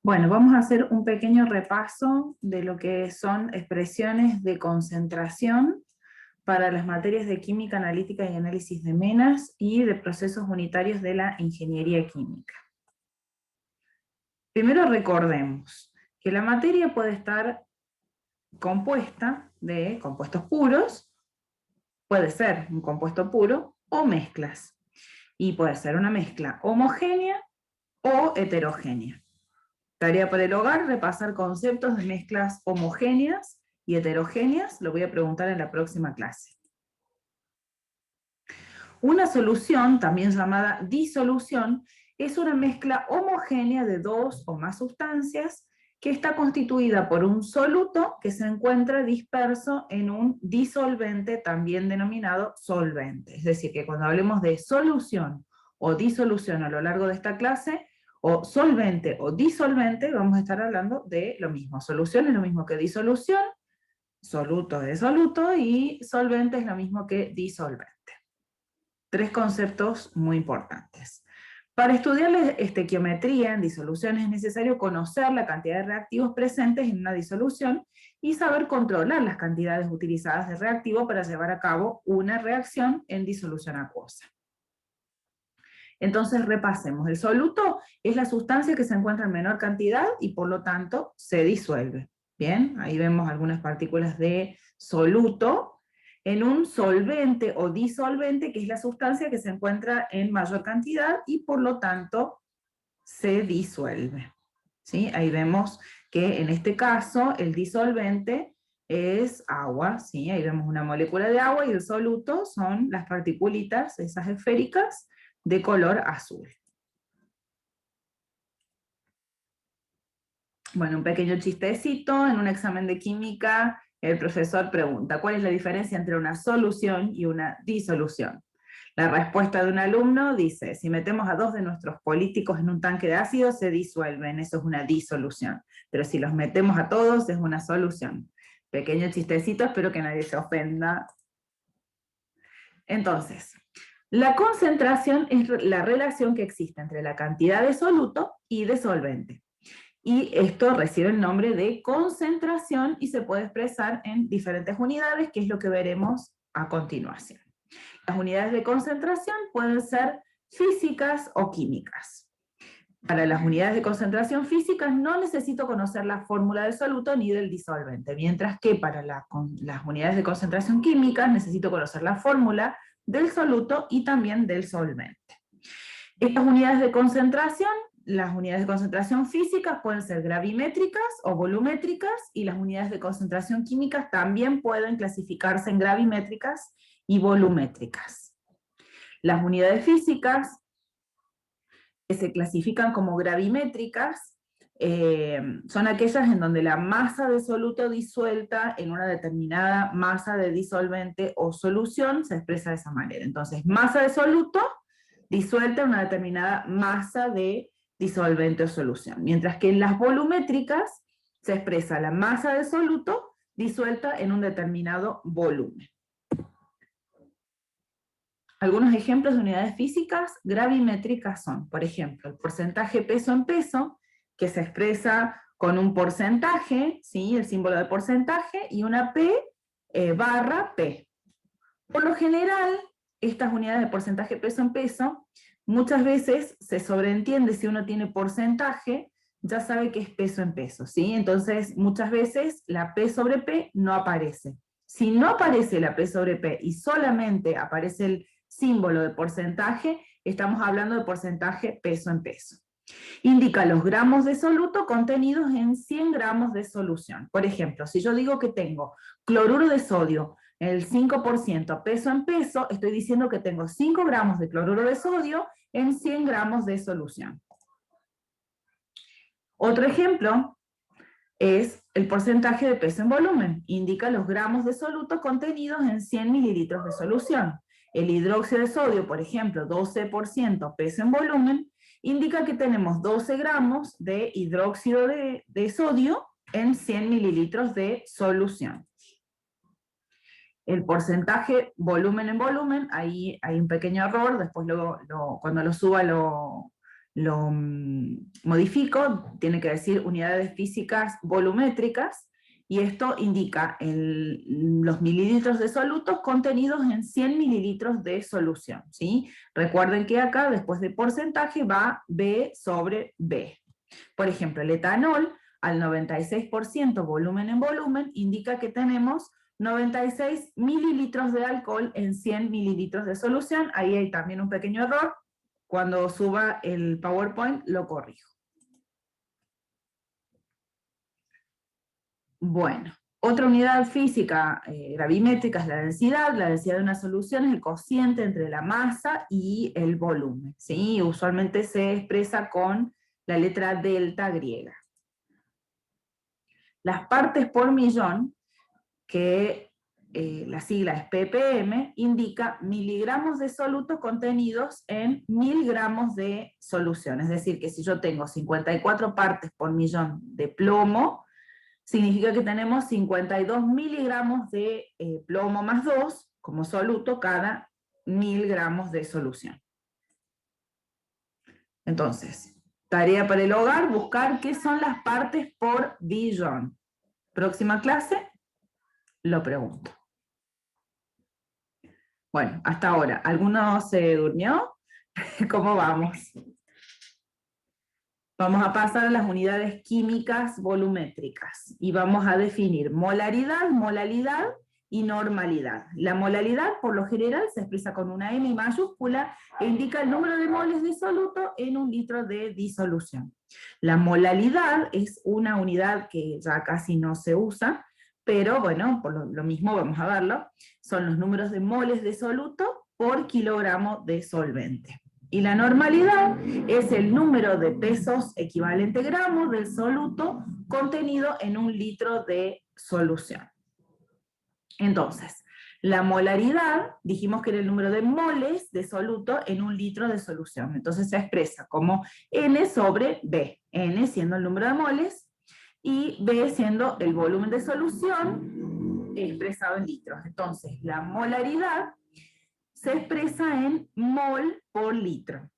Bueno, vamos a hacer un pequeño repaso de lo que son expresiones de concentración para las materias de química analítica y análisis de menas y de procesos unitarios de la ingeniería química. Primero recordemos que la materia puede estar compuesta de compuestos puros, puede ser un compuesto puro, o mezclas. Y puede ser una mezcla homogénea o heterogénea. Tarea para el hogar, repasar conceptos de mezclas homogéneas y heterogéneas, lo voy a preguntar en la próxima clase. Una solución, también llamada disolución, es una mezcla homogénea de dos o más sustancias que está constituida por un soluto que se encuentra disperso en un disolvente también denominado solvente. Es decir, que cuando hablemos de solución o disolución a lo largo de esta clase, o solvente o disolvente, vamos a estar hablando de lo mismo. Solución es lo mismo que disolución, soluto es soluto y solvente es lo mismo que disolvente. Tres conceptos muy importantes. Para estudiar la estequiometría en disoluciones es necesario conocer la cantidad de reactivos presentes en una disolución y saber controlar las cantidades utilizadas de reactivo para llevar a cabo una reacción en disolución acuosa. Entonces repasemos. El soluto es la sustancia que se encuentra en menor cantidad y por lo tanto se disuelve. Bien, ahí vemos algunas partículas de soluto en un solvente o disolvente, que es la sustancia que se encuentra en mayor cantidad y por lo tanto se disuelve. ¿Sí? Ahí vemos que en este caso el disolvente es agua, ¿sí? Ahí vemos una molécula de agua y el soluto son las particulitas, esas esféricas, de color azul. Bueno, un pequeño chistecito, en un examen de química el profesor pregunta, ¿cuál es la diferencia entre una solución y una disolución? La respuesta de un alumno dice, si metemos a dos de nuestros políticos en un tanque de ácido se disuelven, eso es una disolución, pero si los metemos a todos es una solución. Pequeño chistecito, espero que nadie se ofenda. Entonces, la concentración es la relación que existe entre la cantidad de soluto y de solvente. Y esto recibe el nombre de concentración y se puede expresar en diferentes unidades, que es lo que veremos a continuación. Las unidades de concentración pueden ser físicas o químicas. Para las unidades de concentración físicas no necesito conocer la fórmula del soluto ni del disolvente, mientras que para las unidades de concentración químicas necesito conocer la fórmula del soluto y también del solvente. Estas unidades de concentración, las unidades de concentración físicas pueden ser gravimétricas o volumétricas, y las unidades de concentración químicas también pueden clasificarse en gravimétricas y volumétricas. Las unidades físicas que se clasifican como gravimétricas son aquellas en donde la masa de soluto disuelta en una determinada masa de disolvente o solución se expresa de esa manera. Entonces, masa de soluto disuelta en una determinada masa de disolvente o solución. Mientras que en las volumétricas se expresa la masa de soluto disuelta en un determinado volumen. Algunos ejemplos de unidades físicas gravimétricas son, por ejemplo, el porcentaje peso en peso, que se expresa con un porcentaje, ¿sí? El símbolo de porcentaje, y una P barra P. Por lo general, estas unidades de porcentaje peso en peso, muchas veces se sobreentiende si uno tiene porcentaje, ya sabe que es peso en peso, ¿sí? Entonces, muchas veces la P sobre P no aparece. Si no aparece la P sobre P y solamente aparece el símbolo de porcentaje, estamos hablando de porcentaje peso en peso. Indica los gramos de soluto contenidos en 100 gramos de solución. Por ejemplo, si yo digo que tengo cloruro de sodio, el 5% peso en peso, estoy diciendo que tengo 5 gramos de cloruro de sodio en 100 gramos de solución. Otro ejemplo es el porcentaje de peso en volumen. Indica los gramos de soluto contenidos en 100 mililitros de solución. El hidróxido de sodio, por ejemplo, 12% peso en volumen, indica que tenemos 12 gramos de hidróxido de sodio en 100 mililitros de solución. El porcentaje volumen en volumen, ahí hay un pequeño error, después cuando lo suba lo modifico, tiene que decir unidades físicas volumétricas, y esto indica los mililitros de solutos contenidos en 100 mililitros de solución, ¿sí? Recuerden que acá, después de porcentaje, va B sobre B. Por ejemplo, el etanol, al 96% volumen en volumen, indica que tenemos 96 mililitros de alcohol en 100 mililitros de solución. Ahí hay también un pequeño error. Cuando suba el PowerPoint lo corrijo. Bueno, otra unidad física gravimétrica es la densidad. La densidad de una solución es el cociente entre la masa y el volumen, ¿sí? Usualmente se expresa con la letra delta griega. Las partes por millón, que la sigla es ppm, indica miligramos de soluto contenidos en 1000 gramos de solución. Es decir, que si yo tengo 54 partes por millón de plomo, significa que tenemos 52 miligramos de plomo más 2 como soluto cada 1000 gramos de solución. Entonces, tarea para el hogar, buscar qué son las partes por billón. Próxima clase, lo pregunto. Bueno, hasta ahora, ¿alguno se durmió? ¿Cómo vamos? Vamos a pasar a las unidades químicas volumétricas y vamos a definir molaridad, molalidad y normalidad. La molalidad, por lo general, se expresa con una M mayúscula e indica el número de moles de soluto en un litro de disolución. La molalidad es una unidad que ya casi no se usa, pero bueno, por lo mismo vamos a verlo. Son los números de moles de soluto por kilogramo de solvente. Y la normalidad es el número de pesos equivalente gramos del soluto contenido en un litro de solución. Entonces, la molaridad, dijimos que era el número de moles de soluto en un litro de solución. Entonces se expresa como N sobre B. N siendo el número de moles y B siendo el volumen de solución expresado en litros. Entonces, la molaridad se expresa en mol por litro.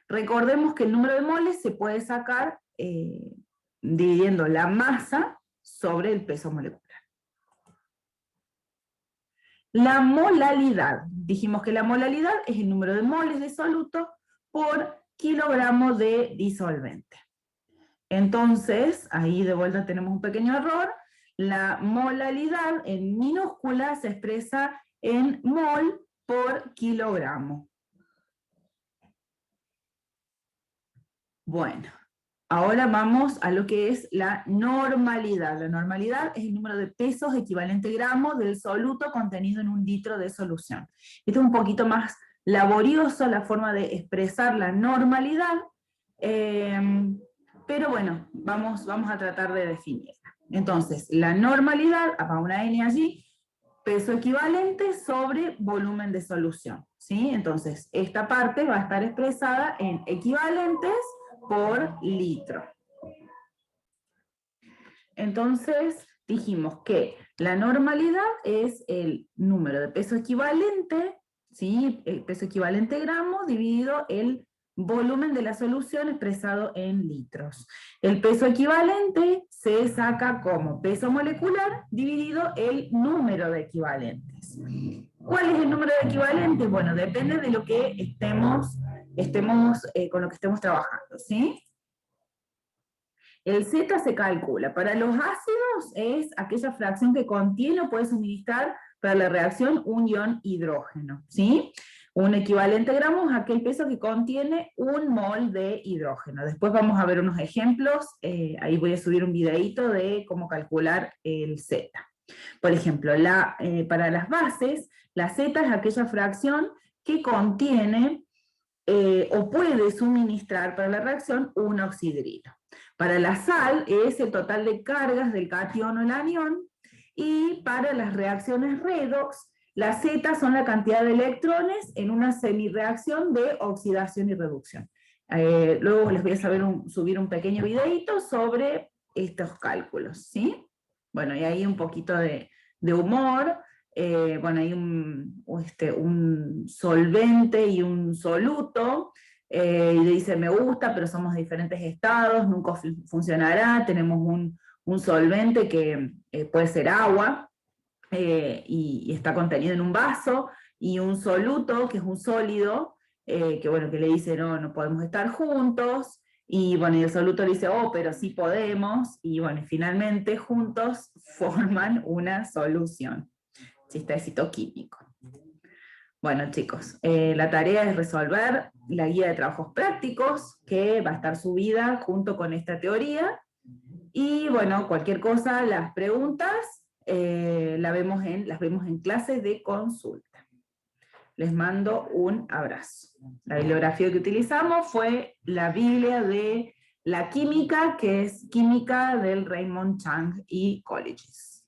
Recordemos que el número de moles se puede sacar dividiendo la masa sobre el peso molecular. La molalidad. Dijimos que la molalidad es el número de moles de soluto por kilogramo de disolvente. Entonces, ahí de vuelta tenemos un pequeño error. La molalidad en minúscula se expresa en mol por kilogramo. Bueno, ahora vamos a lo que es la normalidad. La normalidad es el número de pesos equivalente gramo del soluto contenido en un litro de solución. Esto es un poquito más laborioso la forma de expresar la normalidad, pero bueno, vamos a tratar de definirla. Entonces, la normalidad, va una N allí, peso equivalente sobre volumen de solución, ¿sí? Entonces, esta parte va a estar expresada en equivalentes por litro. Entonces, dijimos que la normalidad es el número de peso equivalente, ¿sí? El peso equivalente gramo dividido el volumen de la solución expresado en litros. El peso equivalente se saca como peso molecular dividido el número de equivalentes. ¿Cuál es el número de equivalentes? Bueno, depende de lo que con lo que estemos trabajando, ¿sí? El Z se calcula. Para los ácidos es aquella fracción que contiene o puede suministrar para la reacción un ion hidrógeno, ¿sí? Un equivalente gramo es aquel peso que contiene un mol de hidrógeno. Después vamos a ver unos ejemplos, ahí voy a subir un videíto de cómo calcular el Z. Por ejemplo, para las bases, la Z es aquella fracción que contiene o puede suministrar para la reacción un oxidrilo. Para la sal es el total de cargas del catión o el anión, y para las reacciones redox, las Z son la cantidad de electrones en una semireacción de oxidación y reducción. Luego les voy a subir un pequeño videito sobre estos cálculos, ¿sí? Bueno, y ahí un poquito de humor. Bueno, hay un solvente y un soluto. y le dice, me gusta, pero somos de diferentes estados, nunca funcionará, tenemos un solvente que puede ser agua, y está contenido en un vaso, y un soluto, que es un sólido, que bueno, que le dice, no, no podemos estar juntos, y bueno, y el soluto le dice, oh, pero sí podemos, y bueno, finalmente juntos forman una solución. Chistecito químico. Bueno, chicos, la tarea es resolver la guía de trabajos prácticos, que va a estar subida junto con esta teoría, y bueno, cualquier cosa, las preguntas, las vemos en clases de consulta. Les mando un abrazo. La bibliografía que utilizamos fue la Biblia de la química, que es Química del Raymond Chang y Colleges.